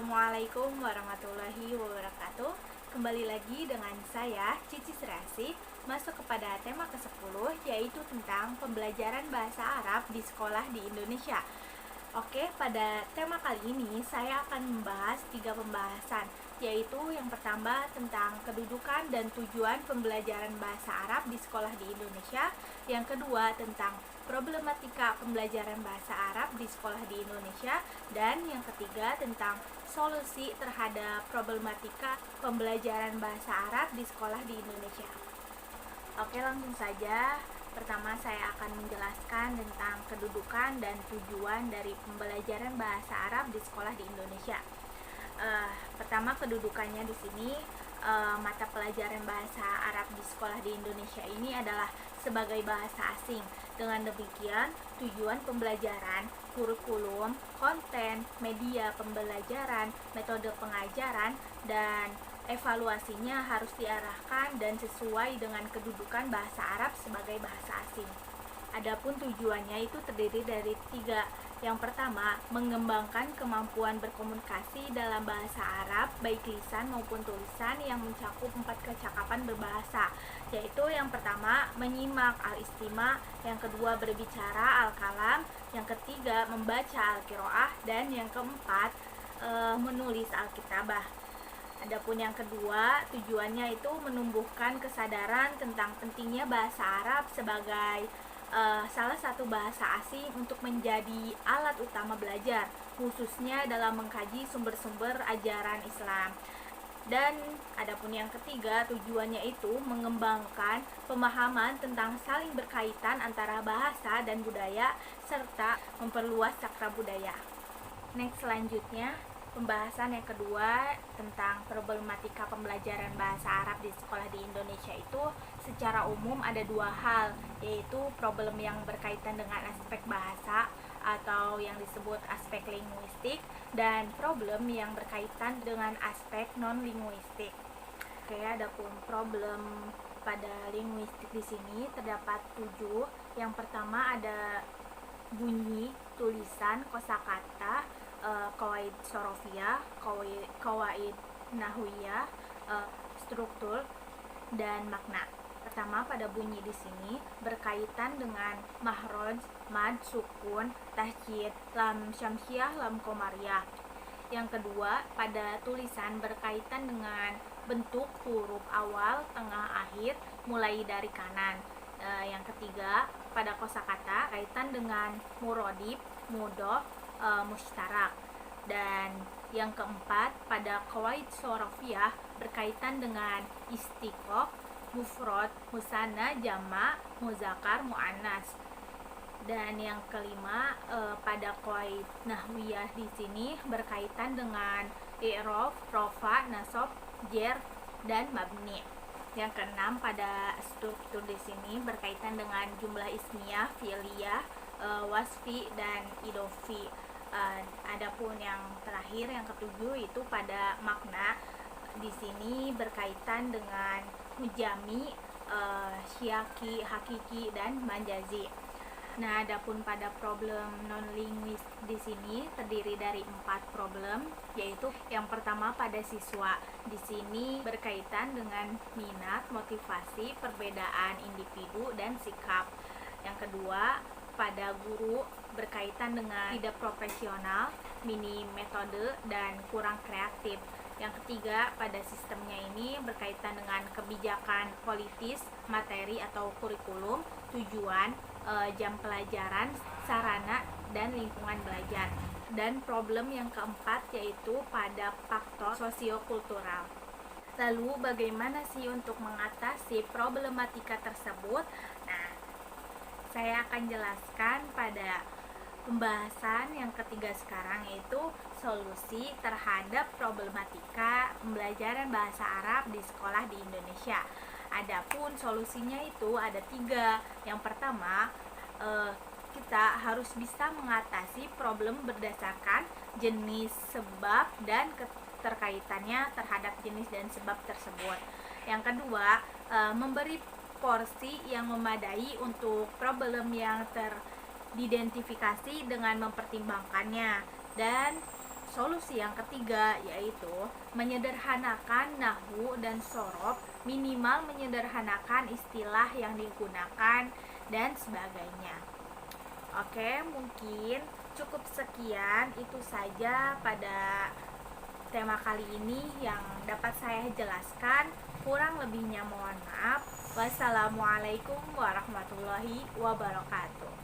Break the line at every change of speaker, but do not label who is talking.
Assalamualaikum warahmatullahi wabarakatuh. Kembali lagi dengan saya, Cici Serasi, masuk kepada tema ke-10, yaitu tentang pembelajaran bahasa Arab di sekolah di Indonesia. Oke, pada tema kali ini saya akan membahas 3 pembahasan, yaitu yang pertama tentang kedudukan dan tujuan pembelajaran bahasa Arab di sekolah di Indonesia, yang kedua tentang problematika pembelajaran bahasa Arab di sekolah di Indonesia, dan yang ketiga tentang solusi terhadap problematika pembelajaran bahasa Arab di sekolah di Indonesia. Oke, langsung saja. Pertama saya akan menjelaskan tentang kedudukan dan tujuan dari pembelajaran bahasa Arab di sekolah di Indonesia. Pertama, kedudukannya di sini, mata pelajaran bahasa Arab di sekolah di Indonesia ini adalah sebagai bahasa asing. Dengan demikian, tujuan pembelajaran, kurikulum, konten, media pembelajaran, metode pengajaran, dan evaluasinya harus diarahkan dan sesuai dengan kedudukan bahasa Arab sebagai bahasa asing. Adapun tujuannya itu terdiri dari 3. Yang pertama, mengembangkan kemampuan berkomunikasi dalam bahasa Arab, baik lisan maupun tulisan yang mencakup 4 kecakapan berbahasa, yaitu yang pertama, menyimak al-istima', yang kedua, berbicara al-kalam, yang ketiga, membaca al-qiraah, dan yang keempat, menulis al-kitabah. Adapun yang kedua, tujuannya itu menumbuhkan kesadaran tentang pentingnya bahasa Arab sebagai salah satu bahasa asing untuk menjadi alat utama belajar, khususnya dalam mengkaji sumber-sumber ajaran Islam. Dan adapun yang ketiga, tujuannya itu mengembangkan pemahaman tentang saling berkaitan antara bahasa dan budaya serta memperluas cakra budaya. Next, selanjutnya pembahasan yang kedua tentang problematika pembelajaran bahasa Arab di sekolah di Indonesia itu secara umum ada 2 hal, yaitu problem yang berkaitan dengan aspek bahasa atau yang disebut aspek linguistik, dan problem yang berkaitan dengan aspek non-linguistik. Oke, adapun problem pada linguistik di sini terdapat 7. Yang pertama ada bunyi, tulisan, kosakata, qawaid sorofiyah, qawaid nahwiyah, struktur, dan makna. Pertama, pada bunyi di sini berkaitan dengan mahroj, mad, sukun, tahjid, lam syamsiyah, lam qamariyah. Yang kedua, pada tulisan berkaitan dengan bentuk huruf awal, tengah, akhir, mulai dari kanan. Yang ketiga, pada kosakata kaitan dengan murodif, mudoh, mustarak. Dan yang keempat, pada qawaid sorofiyah berkaitan dengan istiqoq, mufrad, musanna, jama', muzakkar, muannas. Dan yang kelima, pada qawaid nahwiyah di sini berkaitan dengan i'rab, rofa, nasab, jer, dan mabni. Yang keenam, pada struktur di sini berkaitan dengan jumlah ismiyah, fi'liyah, wasfi, dan idofi. Adapun yang terakhir, yang ketujuh, itu pada makna. Di sini berkaitan dengan mujami, syaki, hakiki, dan manjazi. Nah, adapun pada problem non-linguis di sini terdiri dari 4 problem, yaitu yang pertama pada siswa. Di sini berkaitan dengan minat, motivasi, perbedaan individu, dan sikap. Yang kedua, pada guru berkaitan dengan tidak profesional, minim metode, dan kurang kreatif. Yang ketiga, pada sistemnya ini berkaitan dengan kebijakan politis, materi atau kurikulum, tujuan, jam pelajaran, sarana, dan lingkungan belajar. Dan problem yang keempat yaitu pada faktor sosiokultural. Lalu bagaimana sih untuk mengatasi problematika tersebut? Nah, saya akan jelaskan pada pembahasan yang ketiga sekarang, yaitu solusi terhadap problematika pembelajaran bahasa Arab di sekolah di Indonesia. Adapun solusinya itu ada 3. Yang pertama, kita harus bisa mengatasi problem berdasarkan jenis, sebab, dan keterkaitannya terhadap jenis dan sebab tersebut. Yang kedua, memberi porsi yang memadai untuk problem yang teridentifikasi dengan mempertimbangkannya. Dan solusi yang ketiga yaitu menyederhanakan nahwu dan sorof, minimal menyederhanakan istilah yang digunakan dan sebagainya. Oke, mungkin cukup sekian itu saja pada tema kali ini yang dapat saya jelaskan. Kurang lebihnya mohon maaf. Wassalamualaikum warahmatullahi wabarakatuh.